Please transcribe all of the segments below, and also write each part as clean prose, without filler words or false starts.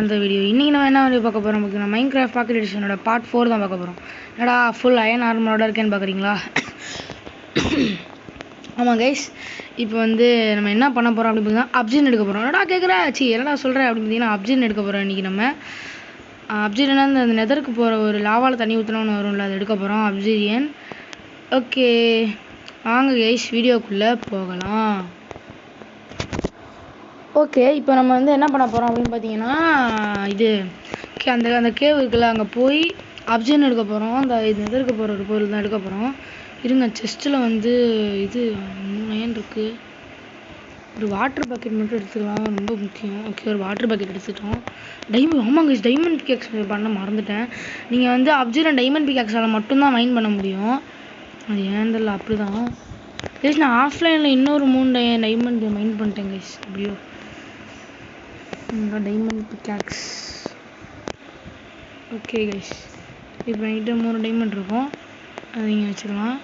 அந்த வீடியோ இன்னைக்கு நம்ம என்ன வீடியோ பார்க்க போகிறோம் பார்த்தீங்கன்னா மைன்கிராஃப்ட் பாக்கெட் எடிஷனோட பார்ட் 4 தான் பார்க்க போகிறோம். என்னடா ஃபுல் அயன் ஆர்மரோட இருக்கேன்னு பார்க்குறீங்களா? ஆமாம் கைஸ், இப்போ வந்து நம்ம என்ன பண்ண போகிறோம் அப்படின்னு பார்த்தீங்கன்னா அப்ஜின் எடுக்க போகிறோம். என்னடா கேட்குறா என்னடா சொல்கிறேன் அப்படின்னு பார்த்தீங்கன்னா அப்ஜின் எடுக்க போகிறோம். இன்றைக்கி நம்ம அப்ஜிரியனா அந்த நெதருக்கு போகிற ஒரு லாவாவில் தண்ணி ஊற்றணும்னு வரும்ல, அது எடுக்க போகிறோம் அப்ஜிரியன். ஓகே வாங்க கைஸ் வீடியோக்குள்ளே போகலாம். ஓகே, இப்போ நம்ம வந்து என்ன பண்ண போகிறோம் அப்படின்னு பார்த்தீங்கன்னா இது அந்த கேவ் இருக்குல்ல, அங்கே போய் அப்ஜின் எடுக்க போகிறோம். அந்த இது எதற்கு போகிற ஒரு பொருள் தான் எடுக்க போகிறோம். இருங்க, செஸ்ட்டில் வந்து இது 3 அயன் இருக்குது. ஒரு வாட்டர் பக்கெட் மட்டும் எடுத்துக்கலாம், ரொம்ப முக்கியம். ஓகே, ஒரு வாட்டர் பக்கெட் எடுத்துட்டோம். ஆமாங்க, டைமண்ட் பிகாக்ஸ் பண்ண மறந்துட்டேன். நீங்கள் வந்து அப்ஜிரியன் டைமண்ட் பிகாக்ஸால் மட்டும்தான் மைன் பண்ண முடியும். அது ஏன் தெரியல, அப்படி தான் கைஸ். நான் ஆஃப்லைனில் இன்னொரு 3 டைமண்ட் மைன் பண்ணிட்டேன் கைஸ். அப்படியோ டைமண்ட் பிகாக்ஸ். ஓகே கைஸ், இப்போ என்கிட்ட 3 டைமண்ட் இருக்கும், அது நீங்கள் வச்சுக்கலாம்.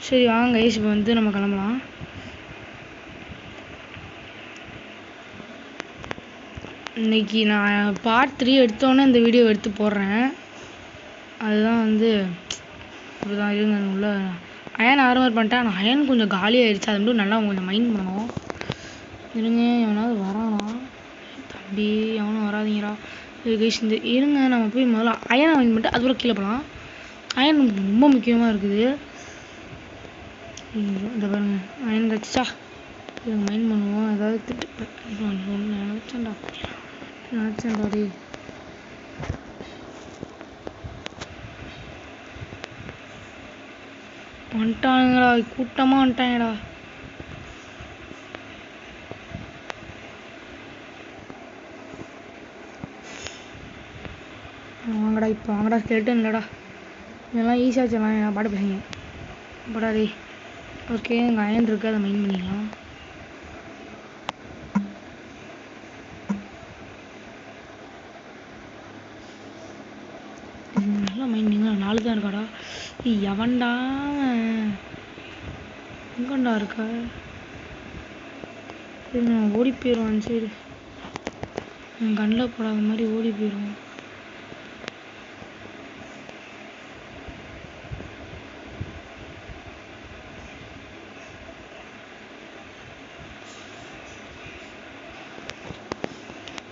சரி வாங்க கைஸ், இப்போ வந்து நம்ம கிளம்பலாம். இன்றைக்கி நான் பார்ட் 3 எடுத்தோன்னே இந்த வீடியோ எடுத்து போடுறேன். அதுதான் வந்து இப்படிதான் இருங்க. உள்ள அயன் ஆர்மர் பண்ணிட்டேன். ஆனால் அயன் கொஞ்சம் காலியாகிடுச்சு, அது மட்டும் நல்லா கொஞ்சம் மைண்ட் பண்ணணும். இருங்க, எவனாவது வரானா? தம்பி எவனும் வராதிங்கடா கைஸ். இந்த இருங்க, நம்ம போய் முதல்ல அயனை மைண்ட் பண்ணிட்டு அதுக்கப்புறம் கீழே போகலாம். அயன் ரொம்ப முக்கியமாக இருக்குது. இந்த பாருங்க, அயன் கிடச்சா இதை மைண்ட் பண்ணுவோம். ஏதாவது திட்டு நினச்சேன்டா டே. வந்துட்டானுங்கடா, கூட்டமாக வந்துட்டாங்கடா. வாங்கடா, இப்போ வாங்கடா, கேட்டு இல்லைடா, இதெல்லாம் ஈஸியாக சொல்லலாம். நான் பாட்டு பேசுங்க போடா டே. ஓகே, எங்கள் அயன் இருக்குது, அதை மைண்ட் பண்ணிக்கலாம். நல்லா மைண்ட் பண்ணிங்களா? 4 தான் இருக்காடா. எவன்டா எங்கண்டா இருக்கா? ஓடி போயிடுவான். சரி, என் கண்ணில் போடாத மாதிரி ஓடி போயிடுவான்.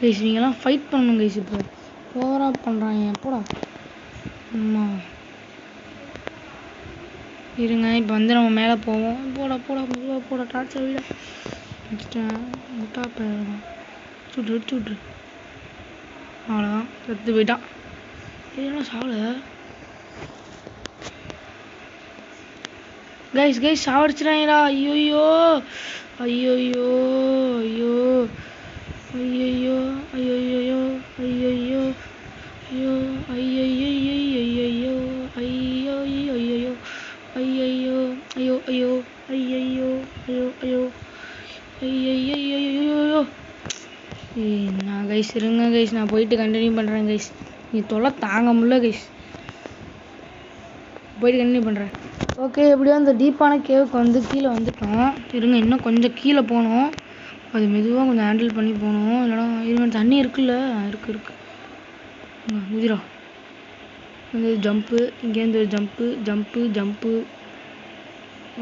கைஸ், நீங்கள்லாம் ஃபைட் பண்ணணும் கைஸ். இப்போ ஓவராக பண்ணுறாங்க போடா. ஆமாம் இருங்க, இப்போ வந்து நம்ம மேலே போவோம். போடா போடா மெதுவாக போடா, டார்ச்சர் வீடா வச்சுட்டேன். முட்டா போயிடலாம், சுட்டு விட்ரு. அவ்வளோதான், செத்து போயிட்டான். இதெல்லாம் சாவல கைஸ். கைஸ் சாவடிச்சிடாங்கடா. ஐயோயோ ஐயோயோ ஐயோ ஐயோ ஐயோயோ ஐயோயோ ஐயோ ஐயோ ஐயோ ஐயோ ஐயோ ஐயோ ஐயோ ஐயோ ஐயோ ஐயோ ஐயோ. நான் கைஸ் இருங்க கைஸ், நான் போயிட்டு கண்டினியூ பண்ணுறேன் கைஸ். நீ தொலை தாங்க முடியல கைஸ், போயிட்டு கண்டினியூ பண்ணுறேன். ஓகே, எப்படியோ அந்த டீப்பான கேவுக்கு வந்து கீழே வந்துட்டோம். இருங்க, இன்னும் கொஞ்சம் கீழே போகணும். அது மெதுவாக கொஞ்சம் ஹேண்டில் பண்ணி போகணும். இல்லைனா இருங்க, தண்ணி இருக்குல்ல, இருக்கு முதிரா வந்து ஜம்ப்பு, இங்கேருந்து ஜம்ப்பு ஜம்ப்பு ஜம்ப்பு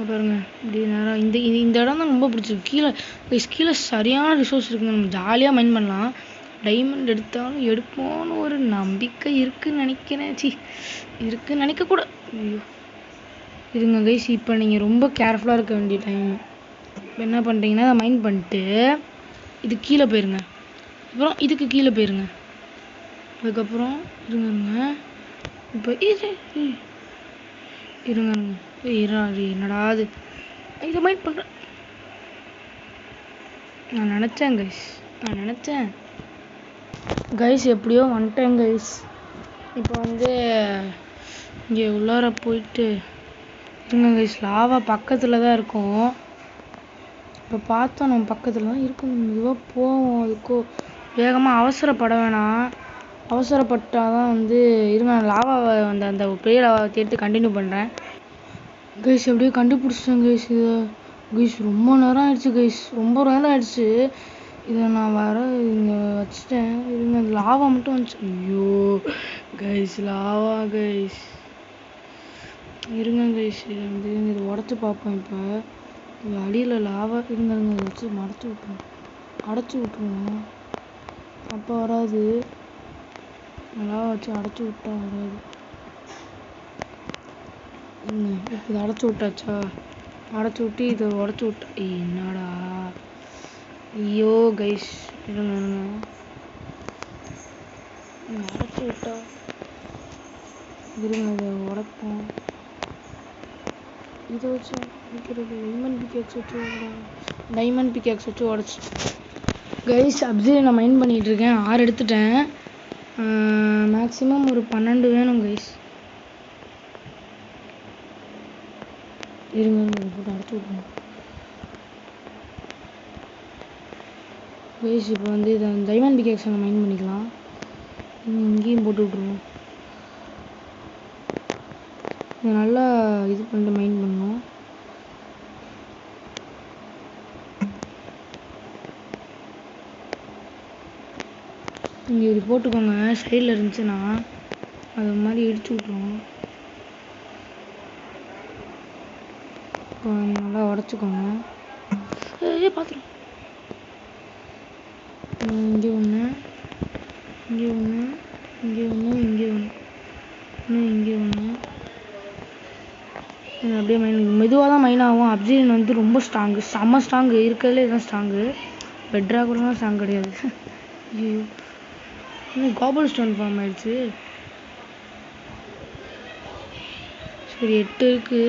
பாருங்க. இப்படி நேரம் இந்த இடம் தான் ரொம்ப பிடிச்சிருக்கு. கீழே சரியான ரிசோர்ஸ் இருக்குங்க, நம்ம ஜாலியாக மைண்ட் பண்ணலாம். டைமண்ட் எடுத்தாலும் எடுப்போம்னு ஒரு நம்பிக்கை இருக்குன்னு நினைக்கிறேன். இருக்குன்னு நினைக்கக்கூட. ஐயோ இருங்க கைஸ், இப்போ நீங்கள் ரொம்ப கேர்ஃபுல்லாக இருக்க வேண்டிய டைம். இப்போ என்ன பண்ணுறீங்கன்னா, அதை மைண்ட் பண்ணிட்டு இது கீழே போயிருங்க, அப்புறம் இதுக்கு கீழே போயிருங்க. அதுக்கப்புறம் இருங்க இப்போ இருங்க என்னடா அது, இதை மைண்ட் பண்ணுறேன். நான் நினச்சேன் கைஸ், எப்படியோ வந்துட்டேன் கைஸ். இப்போ வந்து இங்கே உள்ளார போயிட்டு இருங்க கைஸ், லாவா பக்கத்தில் தான் இருக்கும். இப்போ பார்த்தோம், நம்ம பக்கத்தில் தான் இருக்கும். மெதுவாக போவோம். அதுக்கோ வேகமாக அவசரப்பட வேணாம். அவசரப்பட்டால் தான் வந்து இருங்க, லாவாவை அந்த பெரிய லாவாவை தேடி கண்டினியூ பண்ணுறேன் கைஸ். எப்படியோ கண்டுபிடிச்சிட்டேன் கைஸ். இது கைஸ் ரொம்ப நேரம் ஆயிடுச்சு கைஸ், ரொம்ப நேரம் ஆயிடுச்சு. இதை நான் இங்கே வச்சுட்டேன். இருங்க லாவா மட்டும் வந்துச்சு. ஐயோ கைஸ் லாவா கைஸ். இருங்க கைஸ் இது உடச்சி பார்ப்போம். இப்போ இது அடியில் லாவா இதை வச்சு அடைச்சி விட்டுருவோம். அப்போ வராது. லாவா வச்சு அடைச்சி விட்டா வராது. இப்போ இதை அடைச்சி விட்டாச்சா? அடைச்சி விட்டு இதை உடச்சி விட்டா என்னடா. ஐயோ கைஸ் இருங்க அடைச்சி விட்டா இருங்க இதை உடைப்போம். இதை வச்சு அடிக்கிறது டைமண்ட் பிகேக்ஸ் வச்சு உடச்சி. கைஸ் அப்சர்வ் நான் மைண்ட் பண்ணிகிட்டு இருக்கேன். 6 எடுத்துட்டேன். மேக்ஸிமம் ஒரு 12 வேணும் கைஸ். இருங்க போட்டு அடைச்சி விட்ருவோம் கைஸ். இப்போ வந்து இதை டைமண்ட் பிகேக்ஸை நம்ம மைண்ட் பண்ணிக்கலாம். இங்கேயும் போட்டு விட்ருவோம். இதை நல்லா இது பண்ணிட்டு மைண்ட் பண்ணணும். இங்கே இப்படி போட்டுக்கோங்க. சைடில் இருந்துச்சுன்னா அது மாதிரி இடிச்சு விட்ருவோம். நல்லா உடச்சிக்கோங்க. பார்த்துருவோம். இங்கே ஒன்று, இங்கே ஒன்று, இங்கே ஒன்று, இங்கே ஒன்று, இங்கே ஒன்று. அப்படியே மெதுவாக தான் மைன் ஆகும். அப்சீரியன் வந்து ரொம்ப ஸ்ட்ராங்கு, செம்ம ஸ்ட்ராங்கு. இருக்கிறதுல இதுதான் ஸ்ட்ராங்கு. பெட்ரா கூட ஸ்ட்ராங் கிடையாது. ஐயோ இன்னும் காபல் ஸ்டோன் ஃபார்ம் ஆயிடுச்சு. சரி 8 இருக்கு.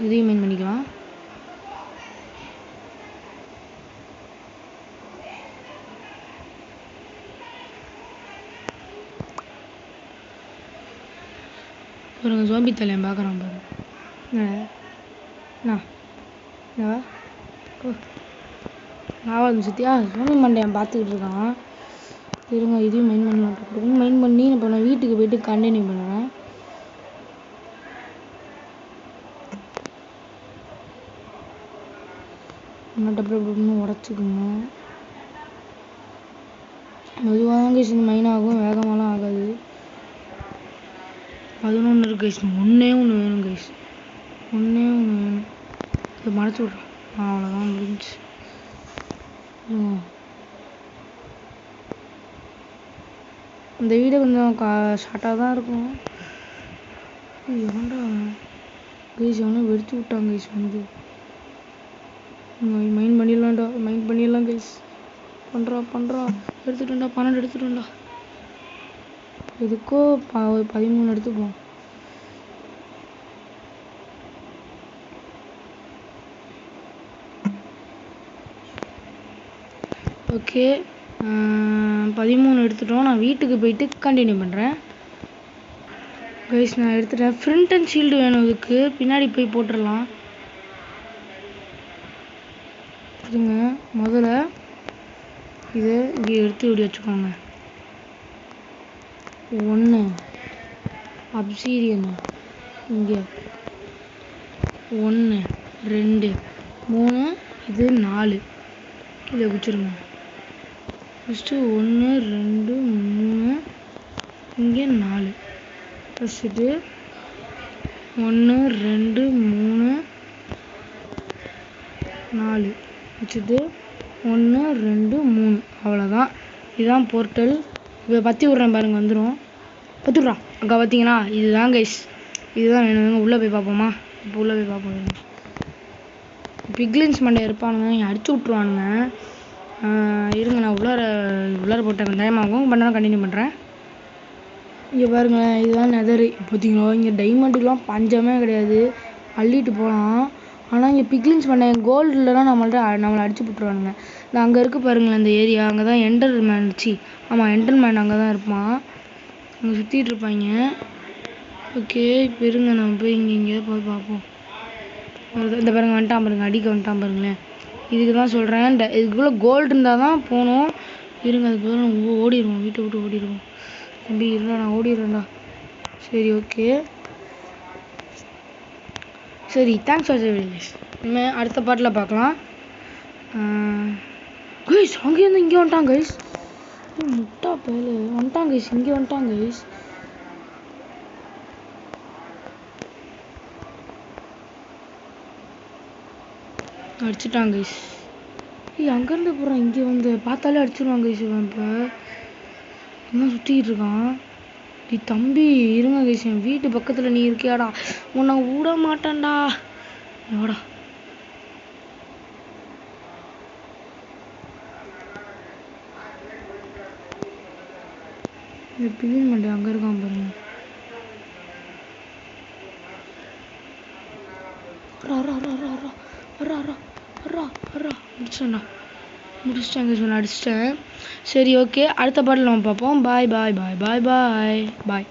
இதையும் மைன் பண்ணிக்கலாம். பாருங்க ஜோம்பி தலையன் பார்க்குறான் பாருங்க. நான் சுத்தியா ஜோம்பி மண்டையன் பார்த்துக்கிட்டு இருக்கான். இருங்க இதையும் மைண்ட் பண்ணலாம். மைண்ட் பண்ணி இப்போ நான் வீட்டுக்கு போயிட்டு கண்டினியூ பண்ணுறேன். டப்புன்னு உடச்சிக்குங்க. மெதுவாக தான் கைஸ் இந்த மைன் ஆகும், வேகமாலாம் ஆகாது. 11 இருக்கு கைஸ். ஒன்றே ஒன்று வேணும் கைஸ். ஒன்றே ஒன்று வேணும். இதை மறைச்சி விட்றேன். அவ்வளோதான் முடிஞ்சு. இந்த வீடியோ கொஞ்சம் ஷார்ட்டாக தான் இருக்கும். எவன்டா கைஸ் அவனை வெடிச்சு விட்டாங்க கைஸ். வந்து மைண்ட் பண்ணிடலாம்டா, மைண்ட் பண்ணிடலாம் கைஸ். பண்ணுறா எடுத்துட்டோம்டா. 12 எடுத்துட்டோம்டா. எதுக்கோ 13 எடுத்துப்போம். ஓகே 13 எடுத்துட்டோம். நான் வீட்டுக்கு போயிட்டு கண்டினியூ பண்ணுறேன் கைஸ். நான் எடுத்துட்டேன். ஃப்ரண்ட் அண்ட் ஷீல்டு வேணும். இதுக்கு பின்னாடி போய் போட்டுடலாம். இதுங்க முதல்ல இதை இங்கே எடுத்து இப்படி வச்சுக்கோங்க. 1 அப்சீரியன் இங்கே 1 2 3 இது 4 இதை வச்சுருங்க. ஃபஸ்ட்டு 1 2 3 இங்கே 4 வச்சுட்டு 1 2 3 4 வச்சுட்டு 1 2 3 அவ்வளோதான். இதுதான் போர்ட்டல். இப்போ பற்றி விட்றேன் பாருங்க, வந்துடும். பற்றி விட்றான் அக்கா பார்த்தீங்களா? இதுதான் கைஸ், இதுதான் வேணும். உள்ளே போய் பார்ப்போமா? இப்போ உள்ளே போய் பார்ப்போம். பிக்லின்ஸ் மண்டை இருப்பானுங்க, நீங்கள் அடிச்சு விட்ருவானுங்க. இருங்க நான் உள்ளார போட்டேன். டைம் ஆகும். பண்ணாலும் கண்டினியூ பண்ணுறேன். இங்கே பாருங்களேன், இதுதான் நெதரு. பார்த்தீங்களா? இங்கே டைமண்டுக்கெலாம் பஞ்சமே கிடையாது, அள்ளிட்டு போகலாம். ஆனால் இங்கே பிக்லின்ஸ் பண்ண கோல்டுலலாம் நம்மளை அடிச்சு விட்ருவானுங்க. இந்த அங்கே இருக்குது பாருங்களேன் இந்த ஏரியா, அங்கே தான் எண்டர் மேன். ஆமாம் எண்டர் மேன் அங்கே தான் இருப்பான். அங்கே சுற்றிட்டு இருப்பாங்க. ஓகே இப்போ இருங்க நம்ம போய் இங்கே போய் பார்ப்போம். இந்த பாருங்க வந்துட்டான் பாருங்க, அடிக்க வந்துட்டான் பாருங்களேன். இதுக்கு தான் சொல்கிறேன், இதுக்குள்ளே கோல்டு இருந்தால் தான் போகணும். இருங்க அதுக்கு பதிலாக நம்ம ஓடிடுவோம், வீட்டை விட்டு ஓடிடுவோம். தம்பி இருந்தா நான் ஓடிடுறேன்டா. சரி ஓகே சரி, தேங்க்ஸ் ஃபார் வீடியோ. இனிமேல் அடுத்த பாட்டில் பார்க்கலாம். கைஸ் அங்கேருந்து இங்கே வந்துட்டான் கைஸ். முட்டா பயலு வந்துட்டான் கைஸ், இங்கே வந்துட்டான் கைஸ். அடிச்சுட்டான் கைஸ். அங்கேருந்து போகிறான், இங்கே வந்து பார்த்தாலே அடிச்சிருவான் கைஸ். இவன் இப்போ இன்னும் சுற்றிக்கிட்டு இருக்கான். தம்பி இருங்க கைஸ், என் வீட்டு பக்கத்தில் நீ இருக்கியாடா, உன்னை விட மாட்டேன்டா. வாடா. பிவின் மண்டே அங்கே இருக்கான் பாருங்க. முடிச்சிட்டேன் கைஸ், அடிச்சிட்டேன். சரி ஓகே, அடுத்த பாட்டில் நம்ம பார்ப்போம். பாய் பாய் பாய் பாய் பாய் பாய்.